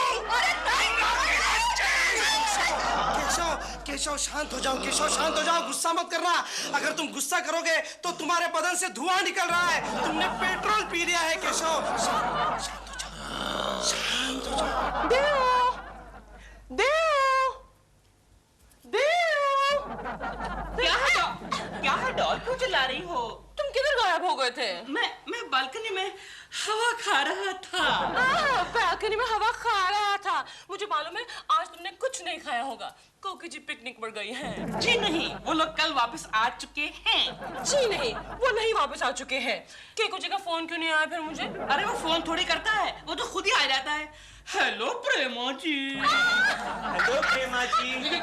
केशव, केशव शांत हो जाओ। केशव शांत हो जाओ, गुस्सा मत करना। अगर तुम गुस्सा करोगे तो तुम्हारे बदन से धुआं निकल रहा है। तुमने पेट्रोल पी लिया है केशव। शांत हो जाओ, शांत हो जाओ। देव, देव, देव। क्या है डॉल? क्यों चिल्ला रही हो? तुम किधर गायब हो गए थे? मैं बालकनी में हवा खा रहा था। बालकनी में हवा खा रहा था। मुझे मालूम है आज तुमने कुछ नहीं खाया होगा। कोकी जी पिकनिक पर गई हैं। जी नहीं, वो लोग कल वापस आ चुके हैं। जी नहीं, वो नहीं वापस आ चुके हैं। केको जी का फोन क्यों नहीं आया फिर मुझे? अरे वो फोन थोड़ी करता है, वो तो खुद ही आ जाता है। हेलो प्रेमा जी। हेलो प्रेमा जी।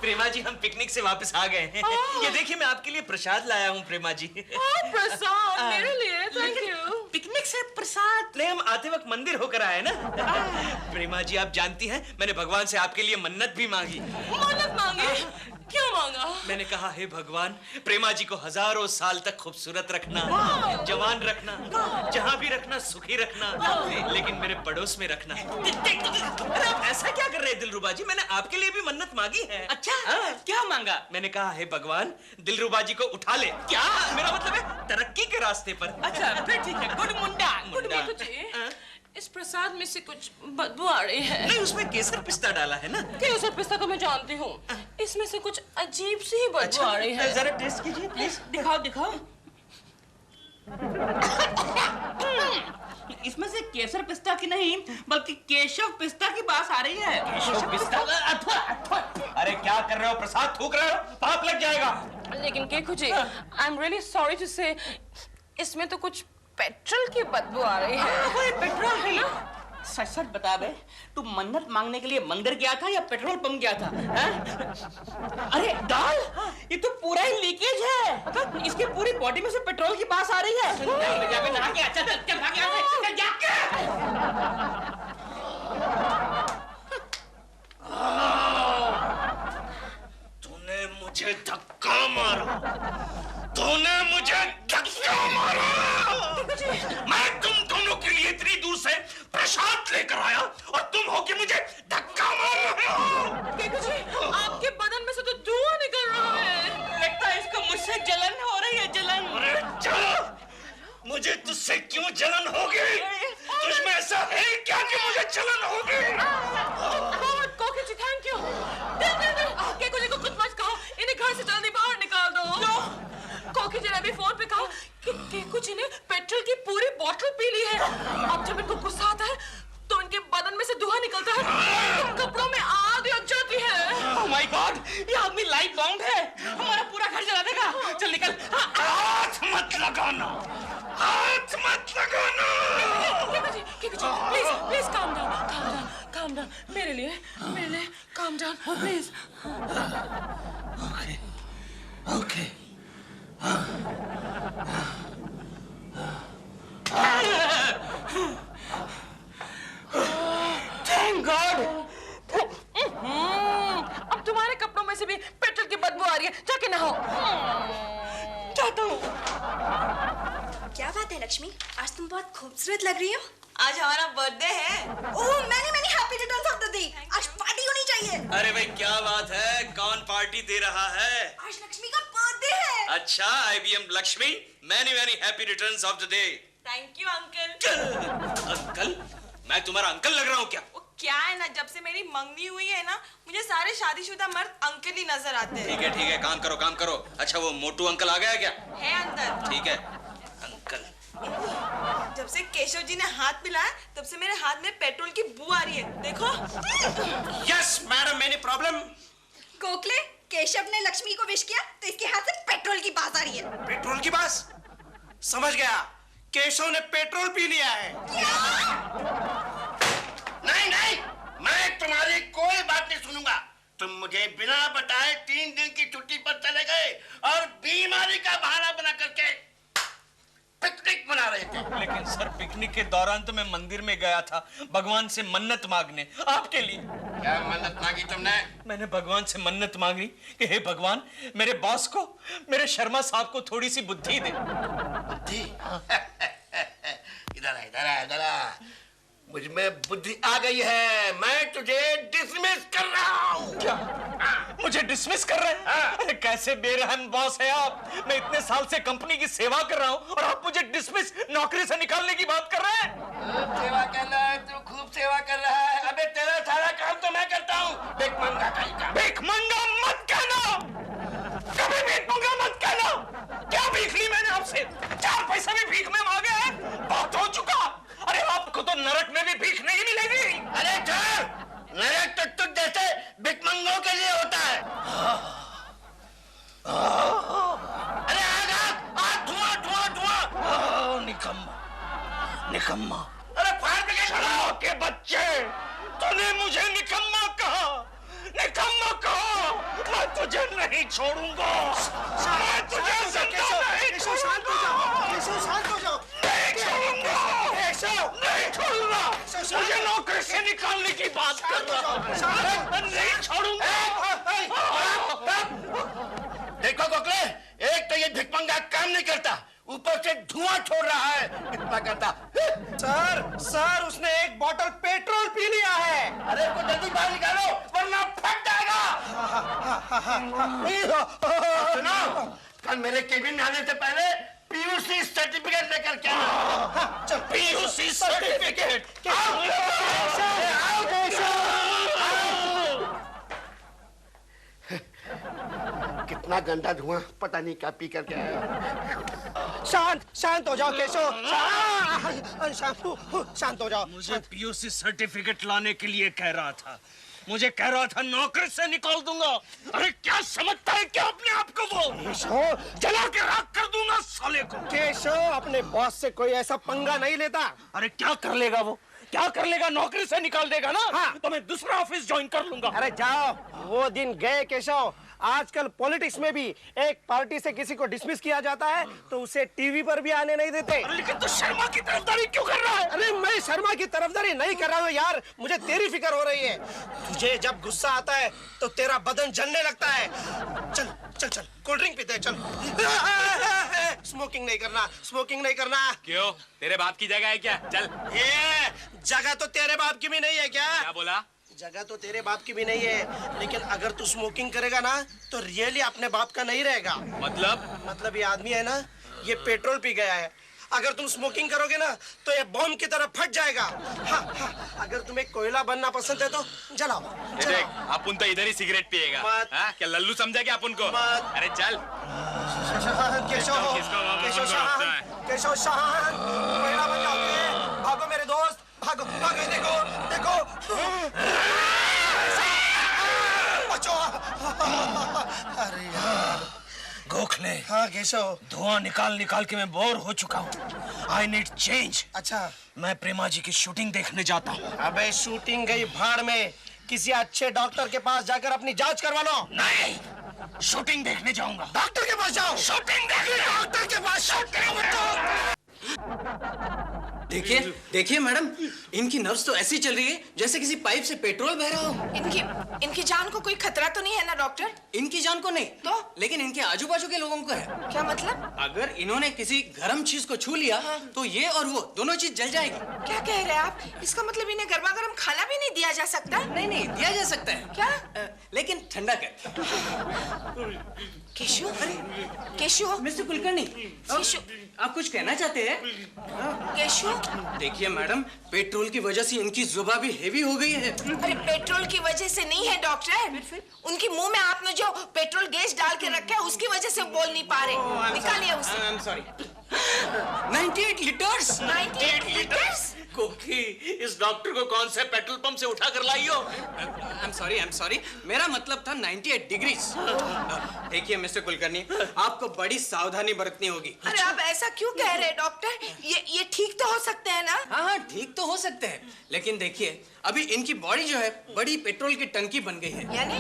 प्रेमा जी हम पिकनिक से वापस आ गए हैं। ये देखिए मैं आपके लिए प्रसाद लाया हूँ प्रेमा जी। प्रसाद मेरे लिए? Thank you. पिकनिक से प्रसाद? नहीं, हम आते वक्त मंदिर होकर आए ना। प्रेमा जी आप जानती हैं मैंने भगवान से आपके लिए मन्नत भी मांगी। मन्नत मांगी? क्या मांगा? मैंने कहा हे भगवान, प्रेमा जी को हजारों साल तक खूबसूरत रखना, जवान रखना, जहाँ भी रखना सुखी रखना, लेकिन मेरे पड़ोस में रखना। अरे आप ऐसा क्या कर रहे हैं दिलरुबा जी? मैंने आपके लिए भी मन्नत मांगी है। अच्छा क्या मांगा? मैंने कहा हे भगवान दिलरुबा जी को उठा ले। क्या? मेरा मतलब है तरक्की के रास्ते पर। अच्छा फिर ठीक है। गुड मुंडा। मुंडा। इस प्रसाद में से कुछ बदबू आ रही है। नहीं, उसमें केसर पिस्ता डाला है ना। केसर पिस्ता तो मैं जानती हूँ, इसमें से कुछ अजीब सी ही बदबू आ रही है। जरा टेस्ट कीजिए प्लीज। दिखाओ दिखाओ। इसमें से केसर पिस्ता की नहीं बल्कि केशव पिस्ता की बात आ रही है। केशव पिस्ता? अरे क्या कर रहे हो प्रसाद, थूक रहे हो, पाप लग जाएगा। लेकिन Keku ji, I am really sorry to say, इसमें तो कुछ पेट्रोल की बदबू आ रही है। पेट्रोल है ना? सच सच बता बे, तू मन्नत मांगने के लिए मंदिर गया था या पेट्रोल पंप गया था? अरे दाल, ये तो पूरा ही लीकेज है। मतलब इसकी पूरी बॉडी में से पेट्रोल की बात आ रही है। जाके नहा के अच्छा चल भाग यहाँ से, चल जा। तूने मुझे धक्का मारा, तूने मुझे धक्का मारा। मैं तुम दोनों के लिए इतनी दूर से प्रसाद लेकर आया और तुम हो के मुझे धक्का मार रहे हो। केकू जी, आपके बदन में से तो धुआं निकल रहा है। लगता है इसको मुझसे जलन हो रही है, जलन। अरे जलन? मुझे तुझसे क्यों जलन होगी? तुझमें ऐसा है क्या कि मुझे जलन होगी? कोकी जी, थैंक यू। केकू जी को कुछ मत कहो, इन्हें घर से जल्दी बाहर निकाल दो। कोकी जी ने अभी फोन पे कहा कि केकू जी ने पेट्रोल की पूरी बोतल पी ली है। अब जब इनको गुस्सा आता है तो इनके बदन में से धुआं निकलता है, कपड़ों में आग लग जाती है। ओह माय गॉड, ये आदमी लाइट बॉम्ब है, हमारा पूरा घर जला देगा। चल निकल। हाथ मत लगाना, हाथ मत लगाना। Keku ji, please please calm down, calm down, मेरे लिए calm down please. Okay. Thank God. अब तुम्हारे कपड़ों में से भी पेट्रोल की बदबू आ रही है, जाके नहाओ। जाता हूँ। क्या बात है लक्ष्मी, आज तुम बहुत खूबसूरत लग रही हो। आज हमारा बर्थडे है। Oh many happy returns of the day. आज पार्टी होनी चाहिए। अरे भाई क्या बात है, कौन पार्टी दे रहा है? आज लक्ष्मी का बर्थडे है। अच्छा, IBM Lakshmi, many happy returns of the day. Thank you uncle. Uncle? मैं तुम्हारा अंकल लग रहा हूँ क्या? क्या है ना, जब से मेरी मंगनी हुई है ना, मुझे सारे शादीशुदा मर्द अंकल ही नजर आते हैं। ठीक है, काम करो। अच्छा वो मोटू अंकल आ गया क्या? है अंदर। ठीक है अंकल। जब से केशव जी ने हाथ मिलाया तब से मेरे हाथ में पेट्रोल की बू आ रही है, देखो। यस मैडम, मैंने प्रॉब्लम। गोखले, केशव ने लक्ष्मी को विश किया तो इसके हाथ से पेट्रोल की बात आ रही है। पेट्रोल की बात? समझ गया, केशव ने पेट्रोल पी लिया है। नहीं, मैं तुम्हारी कोई बात नहीं सुनूंगा। तुम मुझे बिना बताए 3 दिन की छुट्टी पर चले गए और बीमारी का बहाना बना करके पिकनिक मना रहे थे। लेकिन सर, पिकनिक के दौरान तो मैं मंदिर में गया था भगवान से मन्नत मांगने, आपके लिए। क्या मन्नत मांगी तुमने? मैंने भगवान से मन्नत मांगी कि हे भगवान, मेरे बॉस को, मेरे शर्मा साहब को थोड़ी सी बुद्धि दे। बुद्धि? इधर आ। मुझ में बुद्धि आ गई है, मैं तुझे डिसमिस कर रहा हूँ। क्या? मुझे डिसमिस कर रहे हैं? अरे कैसे बेरहम बॉस है आप। मैं इतने साल से कंपनी की सेवा कर रहा हूँ और आप मुझे डिसमिस, नौकरी से निकालने की बात कर रहे हैं। सेवा कर रहा है तू, खूब सेवा कर रहा है। अबे तेरा सारा काम तो मैं करता हूँ। भिखमंगा कहीं का। भिखमंगा मत कहना, कभी भिखमंगा मत कहना। क्या भीख ली मैंने आपसे? 4 पैसे भी भीख में मांगे हैं, बहुत हो चुका। अरे आपको तो नरक में भी भीख नहीं मिलेगी। अरे चल, नरक तो तुझ जैसे भिखमंगों के लिए होता है। अरे आग, धुआं। निकम्मा। अरे फायर ब्रिगेड के बच्चे, तूने मुझे निकम्मा कहा। मैं तुझे नहीं छोड़ूंगा। मैं तुझे केशव शांत हो जाओ। नहीं छोड़ूंगा। मुझे नौकरी से निकालने की बात कर रहा हूँ। नहीं छोड़ूंगा। देखो गोखले, एक तो ये भिखमंगा काम नहीं करता, ऊपर से धुआं छोड़ रहा है। इतना करता। सर, उसने एक बोतल पेट्रोल पी लिया है। अरे को जल्दी बाहर निकालो वरना फट जाएगा। सुनो, कल मेरे केबिन में आने से पहले PUC सर्टिफिकेट लेकर क्या? PUC certificate? कितना गंदा धुआं, पता नहीं क्या पी करके आया। शांत हो जाओ केशव, शांत हो जाओ। मुझे पीयूसी सर्टिफिकेट लाने के लिए कह रहा था, मुझे कह रहा था नौकरी से निकाल दूंगा। अरे क्या समझता है क्या अपने आप को वो? केशव, जला के राख कर दूंगा साले को। केशव अपने बॉस से कोई ऐसा पंगा नहीं लेता। अरे क्या कर लेगा वो, क्या कर लेगा? नौकरी से निकाल देगा ना। हाँ। तो मैं दूसरा ऑफिस ज्वाइन कर लूंगा। अरे जाओ, वो दिन गए केशव। आजकल पॉलिटिक्स में भी एक पार्टी से किसी को डिसमिस किया जाता है तो उसे टीवी पर भी आने नहीं देते। लेकिन तू शर्मा की तरफदारी क्यों कर रहा है? अरे मैं शर्मा की तरफदारी नहीं कर रहा हूँ यार, मुझे तेरी फिक्र हो रही है। तुझे जब गुस्सा आता है तो तेरा बदन जलने लगता है। चल चल चल, कोल्ड ड्रिंक पीते हैं, चल। स्मोकिंग नहीं करना, स्मोकिंग नहीं करना। क्यों, तेरे बाप की जगह है क्या? चल। ये जगह तो तेरे बाप की भी नहीं है क्या? क्या बोला? जगह तो तेरे बाप की भी नहीं है, लेकिन अगर तू स्मोकिंग करेगा ना तो रियली अपने बाप का नहीं रहेगा। मतलब ये आदमी है ना, ये पेट्रोल पी गया है। अगर तुम स्मोकिंग करोगे ना तो ये बॉम्ब की तरह फट जाएगा। हाँ, हाँ, अगर तुम्हें कोयला बनना पसंद है तो जलाओ। देख, अपन तो इधर ही सिगरेट पिएगा। हाँ, क्या लल्लू समझा क्या अपन को? अरे चल। केशव, केशव शांत, केशव शांत, कोयला बन जाओगे। भागो मेरे दोस्त, भागो भागो। देखो देखो, बचो। अरे यार गोखले। हाँ केशव। धुआं निकाल निकाल के मैं बोर हो चुका हूँ। I need change. अच्छा, मैं प्रेमा जी की शूटिंग देखने जाता हूँ। अबे शूटिंग गई भाड़ में, किसी अच्छे डॉक्टर के पास जाकर अपनी जांच करवा लो। नहीं, शूटिंग देखने जाऊंगा। डॉक्टर के पास जाओ। शूटिंग देखने डॉक्टर के पास देखिए देखिए मैडम, इनकी नर्व्स तो ऐसी चल रही है जैसे किसी पाइप से पेट्रोल बह रहा हो। इनकी जान को कोई खतरा तो नहीं है ना डॉक्टर? इनकी जान को नहीं तो, लेकिन इनके आजू बाजू के लोगों को है। क्या मतलब? अगर इन्होंने किसी गर्म चीज को छू लिया तो ये और वो दोनों चीज जल जाएगी। क्या कह रहे हैं आप? इसका मतलब इन्हें गर्मा गर्म खाना भी नहीं दिया जा सकता? नहीं नहीं, दिया जा सकता है। क्या? लेकिन ठंडा कर। केशु, केशु, मिस्टर कुलकर्णी, केशु, आप कुछ कहना चाहते हैं? केशु, देखिए मैडम, पेट्रोल की वजह से इनकी जुबान भी हेवी हो गई है। अरे पेट्रोल की वजह से नहीं है डॉक्टर, उनकी मुंह में आपने जो पेट्रोल गैस डाल के रखा है उसकी वजह से बोल नहीं पा रहे। निकालिए उसे। I am sorry. 98 litres. 98 litres? कोकी, इस डॉक्टर को कौन से पेट्रोल पंप से उठा कर लाई हो? आई एम सॉरी, मेरा मतलब था 98 डिग्रीज। देखिए मिस्टर कुलकर्णी, आपको बड़ी सावधानी बरतनी होगी। अरे आप ऐसा क्यों कह रहे हैं डॉक्टर? ये ठीक तो हो सकते हैं ना? हाँ, ठीक तो हो सकते हैं, लेकिन देखिए अभी इनकी बॉडी जो है बड़ी पेट्रोल की टंकी बन गई है। यानी?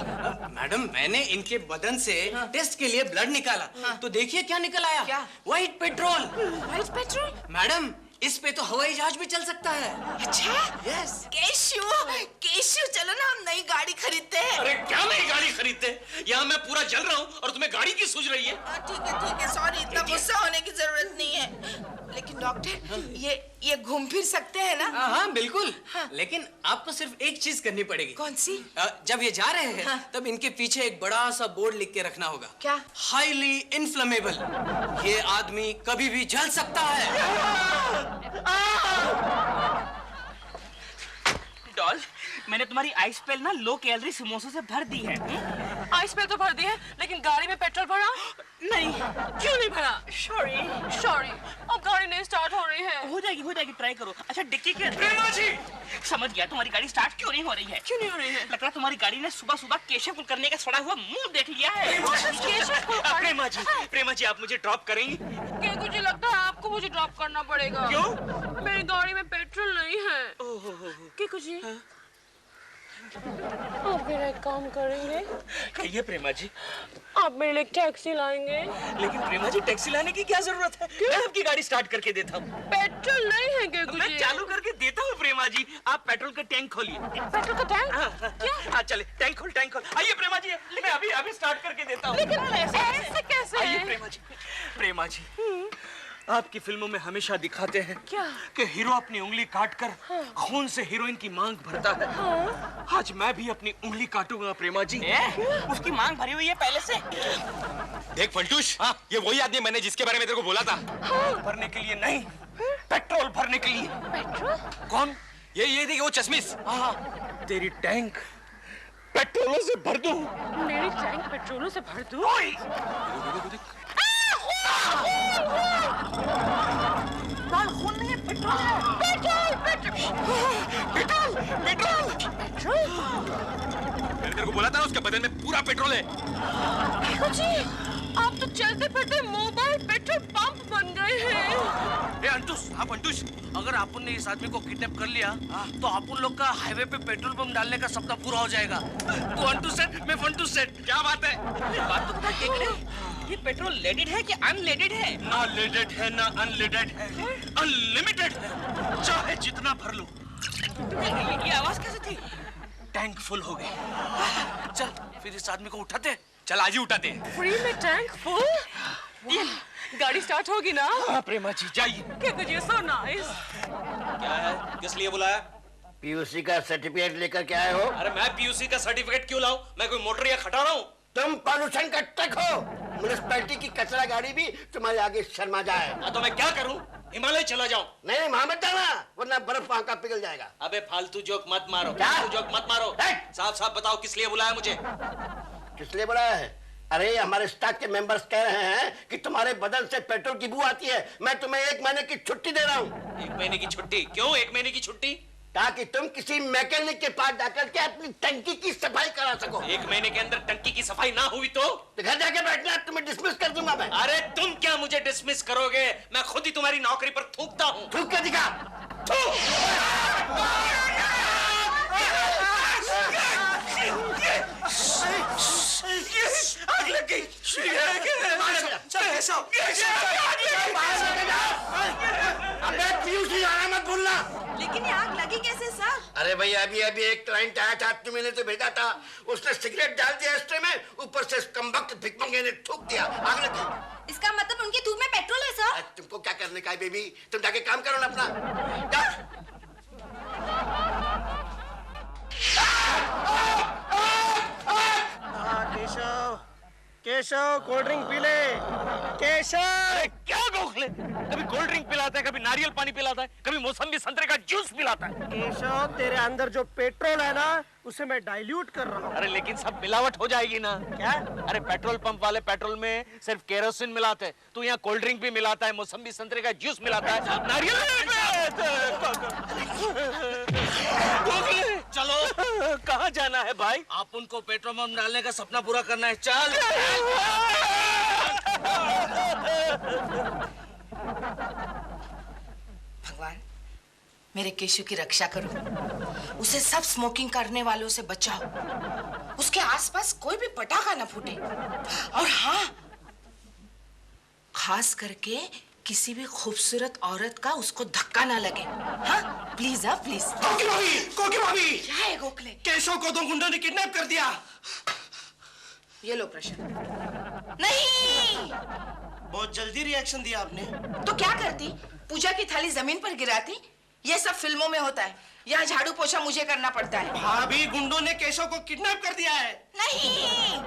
मैडम, मैंने इनके बदन से टेस्ट के लिए ब्लड निकाला, तो देखिए क्या निकल आया। क्या? White petrol. White petrol? Madam, इस पे तो हवाई जहाज भी चल सकता है। अच्छा? यस। केशु, चलो ना हम नई गाड़ी खरीदते हैं। अरे क्या नई गाड़ी खरीदते? यहाँ मैं पूरा जल रहा हूँ और तुम्हें गाड़ी की सूझ रही है? ठीक है, सॉरी, इतना गुस्सा होने की जरूरत नहीं है। लेकिन डॉक्टर, ये घूम फिर सकते हैं ना? हाँ बिल्कुल। लेकिन आपको सिर्फ एक चीज करनी पड़ेगी। कौन सी? जब ये जा रहे हैं तब इनके पीछे एक बड़ा सा बोर्ड लिख के रखना होगा। क्या? Highly inflammable. ये आदमी कभी भी जल सकता है। डॉल, मैंने तुम्हारी आइस पेल ना लो कैलोरी समोसों से भर दी है। आइस पेल तो भर दी है, लेकिन गाड़ी में पेट्रोल भरा नहीं। क्यों नहीं भरा? सॉरी, अब गाड़ी नहीं स्टार्ट हो रही है। हो जाएगी, ट्राई करो। अच्छा डिक्की के प्रेमा जी, समझ गया, तुम्हारी गाड़ी स्टार्ट क्यों नहीं हो रही है। क्यों नहीं हो रही है? लगता है तुम्हारी गाड़ी ने सुबह सुबह केशव कुलकर्णी का सड़ा हुआ मुंह देख लिया है। प्रेमा जी, आप मुझे ड्रॉप करेंगी? मुझे लगता है आपको मुझे ड्रॉप करना पड़ेगा। क्यों? मेरी गाड़ी में पेट्रोल नहीं है। केकू जी, आप मेरा एक काम करेंगे? कहिए प्रेमा जी। आप मेरे लिए टैक्सी लाएंगे? लेकिन प्रेमा जी, टैक्सी लाने की क्या जरूरत है? मैं आपकी गाड़ी स्टार्ट करके देता हूँ। पेट्रोल नहीं है केकू जी। मैं चालू करके देता हूँ प्रेमा जी। आप पेट्रोल का टैंक खोलिए। पेट्रोल का टैंक? क्या? हाँ चले, टैंक खोल। आइए प्रेमा जी, मैं अभी स्टार्ट करके देता हूँ। लेकिन ऐसे कैसे? आइए प्रेमा जी, आपकी फिल्मों में हमेशा दिखाते हैं क्या? कि हीरो अपनी उंगली काटकर खून से हीरोइन की मांग भरता है। आज मैं भी अपनी उंगली काटूंगा प्रेमा जी। उसकी मांग भरी हुई है पहले से। देख फलटूश, ये वही आदमी मैंने जिसके बारे में तेरे को बोला था। भरने के लिए नहीं, पेट्रोल भरने के लिए। पेट्रोल? कौन? ये देखिए वो चश्मिश। तेरी टैंक पेट्रोलों से भर दूं। मेरी टैंक पेट्रोलों से भर दूं? लाल खून नहीं है, पेट्रोल है। पेट्रोल। मैंने तेरे को बोला था ना, उसके बदन में पूरा पेट्रोल है। जी, आप तो चलते फिरते मोबाइल पेट्रोल पंप बन गए हैं। ए अंटूस, आप अंटूस, अगर अपन ने इस आदमी को किडनैप कर लिया तो अपन लोग का हाईवे पे पेट्रोल पंप डालने का सपना पूरा हो जाएगा। तू अंटूस सेठ, मैं फंटूस सेठ। क्या बात है? बात तो बता केकड़े, ये पेट्रोल लेडेड है कि अनलेडेड है? ना लेडेड है ना अनलेडेड है, अनलिमिटेड है, चाहे जितना भर लो। ये आवाज कैसे थी? टैंक फुल हो गई। चल फिर इस आदमी को उठाते। चल आज ही उठाते। फ्री में टैंक फुल? गाड़ी स्टार्ट होगी ना? हाँ प्रेमा जी, जाइए। Because you're so nice. क्या है? किस लिए बुलाया? पीयूसी का सर्टिफिकेट लेकर के आए हो? अरे मैं पीयूसी का सर्टिफिकेट क्यों लाऊं? मैं कोई मोटर या खटारा हूँ? तुम पॉल्यूशन का ट्रक हो। म्युनिसिपैलिटी की कचरा गाड़ी भी तुम्हारे आगे शर्मा जाए। तो मैं क्या करूँ? हिमालय चला जाऊँ? नहीं, वहाँ मत जाना, वरना बर्फ वहाँ का पिघल जाएगा। अबे फालतू जोक मत मारो। क्या? फालतू जोक मत मारो। साफ साफ बताओ किस लिए बुलाया मुझे? किस लिए बुलाया है? अरे हमारे स्टाफ के मेंबर्स कह रहे हैं कि तुम्हारे बदन से पेट्रोल की बू आती है। मैं तुम्हें 1 महीने की छुट्टी दे रहा हूँ। 1 महीने की छुट्टी? क्यों 1 महीने की छुट्टी? ताकि तुम किसी मैकेनिक के पास जाकर के अपनी टंकी की सफाई करा सको। 1 महीने के अंदर टंकी की सफाई ना हुई तो घर जाके बैठना, तुम्हें डिसमिस कर दूंगा मैं। अरे तुम क्या मुझे डिसमिस करोगे? मैं खुद ही तुम्हारी नौकरी पर थूकता हूँ। थूक के दिखा। आग लग गई। अबे पीयूसी आना मत भूलना। लेकिन ये आग लगी कैसे सर? अरे भैया अभी एक क्लाइंट आया था, मैंने तो भेजा था, उसने सिगरेट डाल दिया स्ट्रे में, ऊपर से कमबख्त भिकमंगे ने थूक दिया, आग लग गई। इसका मतलब उनकी धूप में पेट्रोल है सर? तुमको क्या करने का है बेबी? तुम जाके काम करो ना अपना। जा। Keshav, Keshav cold drink P ले। केशव क्या गोखले? कभी कोल्ड ड्रिंक पिलाता है, कभी नारियल पानी पिलाता है, कभी मौसमी संतरे का जूस पिलाता है। केशव तेरे अंदर जो पेट्रोल है ना, उसे मैं डाइल्यूट कर रहा हूँ। अरे लेकिन सब मिलावट हो जाएगी ना। क्या? अरे पेट्रोल पंप वाले पेट्रोल में सिर्फ केरोसिन मिलाते हैं, तू यहाँ कोल्ड ड्रिंक भी मिलाता है, मौसमी संतरे का जूस मिलाता है, नारियल। चलो कहाँ जाना है भाई? आप उनको पेट्रोल पंप डालने का सपना पूरा करना है। चल भगवान मेरे केशु की रक्षा करो, उसे सब स्मोकिंग करने वालों से बचाओ, उसके आसपास कोई भी पटाखा न फूटे, और हाँ खास करके किसी भी खूबसूरत औरत का उसको धक्का ना लगे। हाँ प्लीज, हाँ प्लीज। कोकी भाभी, क्या है गोखले? केशव को 2 गुंडों ने किडनैप कर दिया। ये लो प्रश्न। नहीं, बहुत जल्दी रिएक्शन दिया आपने। तो क्या करती? पूजा की थाली जमीन पर गिराती? ये सब फिल्मों में होता है, यहाँ झाड़ू पोछा मुझे करना पड़ता है। भाभी गुंडों ने केशव को किडनैप कर दिया है। नहीं,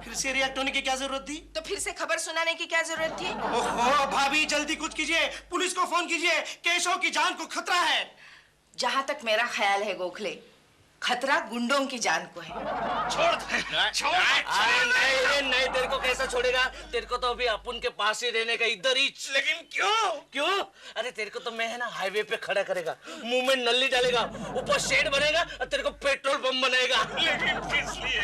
फिर से रिएक्ट होने की क्या जरूरत थी? तो फिर से खबर सुनाने की क्या जरूरत थी? ओहो भाभी जल्दी कुछ कीजिए, पुलिस को फोन कीजिए, केशव की जान को खतरा है। जहाँ तक मेरा ख्याल है गोखले, खतरा गुंडों की जान को है। छोड़ अरे नहीं, तेरे को कैसा छोड़ेगा? तेरे को तो अभी अपन के पास ही रहने का, इधर ही। लेकिन क्यों? अरे तेरे को तो मैं है ना हाईवे पे खड़ा करेगा, मुंह में नल्ली डालेगा, ऊपर शेड बनेगा और तेरे को पेट्रोल पंप बनाएगा। लेकिन किस लिए?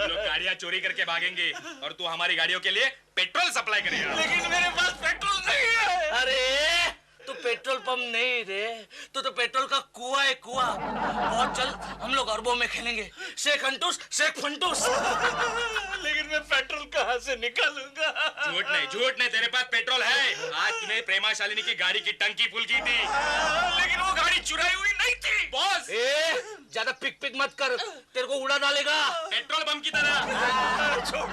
लोग गाड़ियाँ चोरी करके भागेंगे और तू हमारी गाड़ियों के लिए पेट्रोल सप्लाई करेगा। लेकिन मेरे पास पेट्रोल नहीं है। अरे तू पेट्रोल पंप नहीं रे, तू तो पेट्रोल का कुआं है, कुआं। बहुत जल्द हम लोग अरबों में खेलेंगे, शेख अंटूस शेख फंटूस। लेकिन मैं पेट्रोल कहाँ से निकालूंगा? झूठ नहीं, तेरे पास पेट्रोल है। आज तूने प्रेमा शालिनी की गाड़ी की टंकी फुल की थी, लेकिन वो गाड़ी चुराई हुई नहीं थी। बॉस ज्यादा पिक मत कर, तेरे को उड़ा डालेगा पेट्रोल पंप की तरह। छोड़।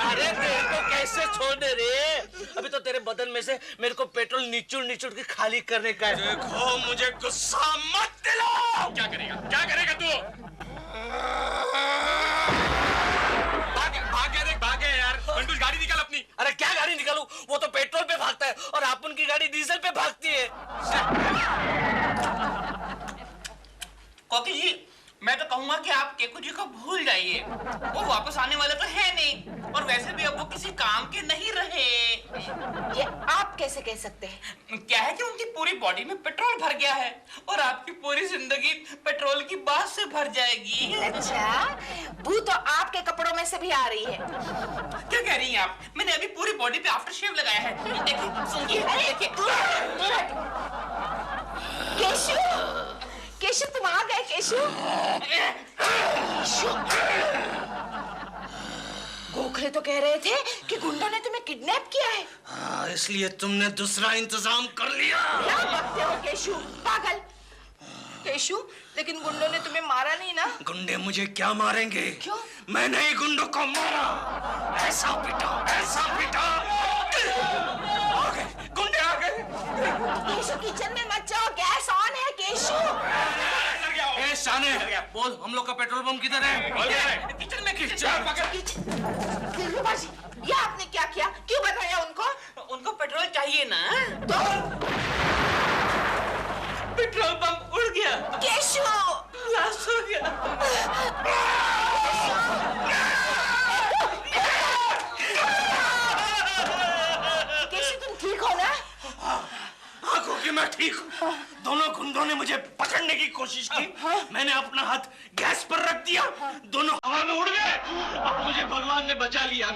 अरे तेरे को कैसे छोड़ने रे? अभी तो तेरे बदन में से मेरे को पेट्रोल निचुड़ के खाली करने का है। देखो मुझे गुस्सा मत दिलाओ। क्या करेगा तू? भागे यार। अंटूस गाड़ी निकाल अपनी। अरे क्या गाड़ी निकालूं? वो तो पेट्रोल पे भागता है और अपन की गाड़ी डीजल पे भागती है। कॉकी जी, मैं तो कहूंगा कि आप केकू जी को भूल जाइए। वो वापस आने वाले तो है नहीं, और वैसे भी अब वो किसी काम के नहीं रहे। ये आप कैसे कह सकते हैं? क्या है कि उनकी पूरी बॉडी में पेट्रोल भर गया है, और आपकी पूरी जिंदगी पेट्रोल की बात से भर जाएगी। अच्छा, बू तो आपके कपड़ों में से भी आ रही है। क्या कह रही हैं आप? मैंने अभी पूरी बॉडी पे आफ्टर शेव लगाया है। देखिए, सुनिए, देखिए। केशु, केशु तुम आ गए। केशु, गोखले तो कह रहे थे कि गुंडों ने तुम्हें किडनैप किया है। हाँ, इसलिए तुमने दूसरा इंतजाम कर लिया। क्या बकते हो केशु, पागल। केशु, लेकिन गुंडों ने तुम्हें मारा नहीं ना? गुंडे मुझे क्या मारेंगे? क्यों? मैंने ही गुंडों को मारा। ऐसा पिटा, ऐसा पिटा। आ गए, गुंडे आ गए। केशु, किचन में मत जाओ, गैस ऑन है। केशु, ए शाने, बोल हम लोग का पेट्रोल पंप किधर है? किचन में, किचन। ये आपने क्या किया? क्यों बताया उनको? उनको पेट्रोल चाहिए ना, तो पेट्रोल पंप उड़ गया। केशु, ब्लास्ट हो गया। केशु, तुम ठीक हो ना? आंखों की मैं ठीक हूँ। दोनों गुंडों ने मुझे पकड़ने की कोशिश की। मैंने अपना हाथ गैस पर रख दिया, दोनों हवा में उड़ गए। अब मुझे भगवान ने बचा लिया।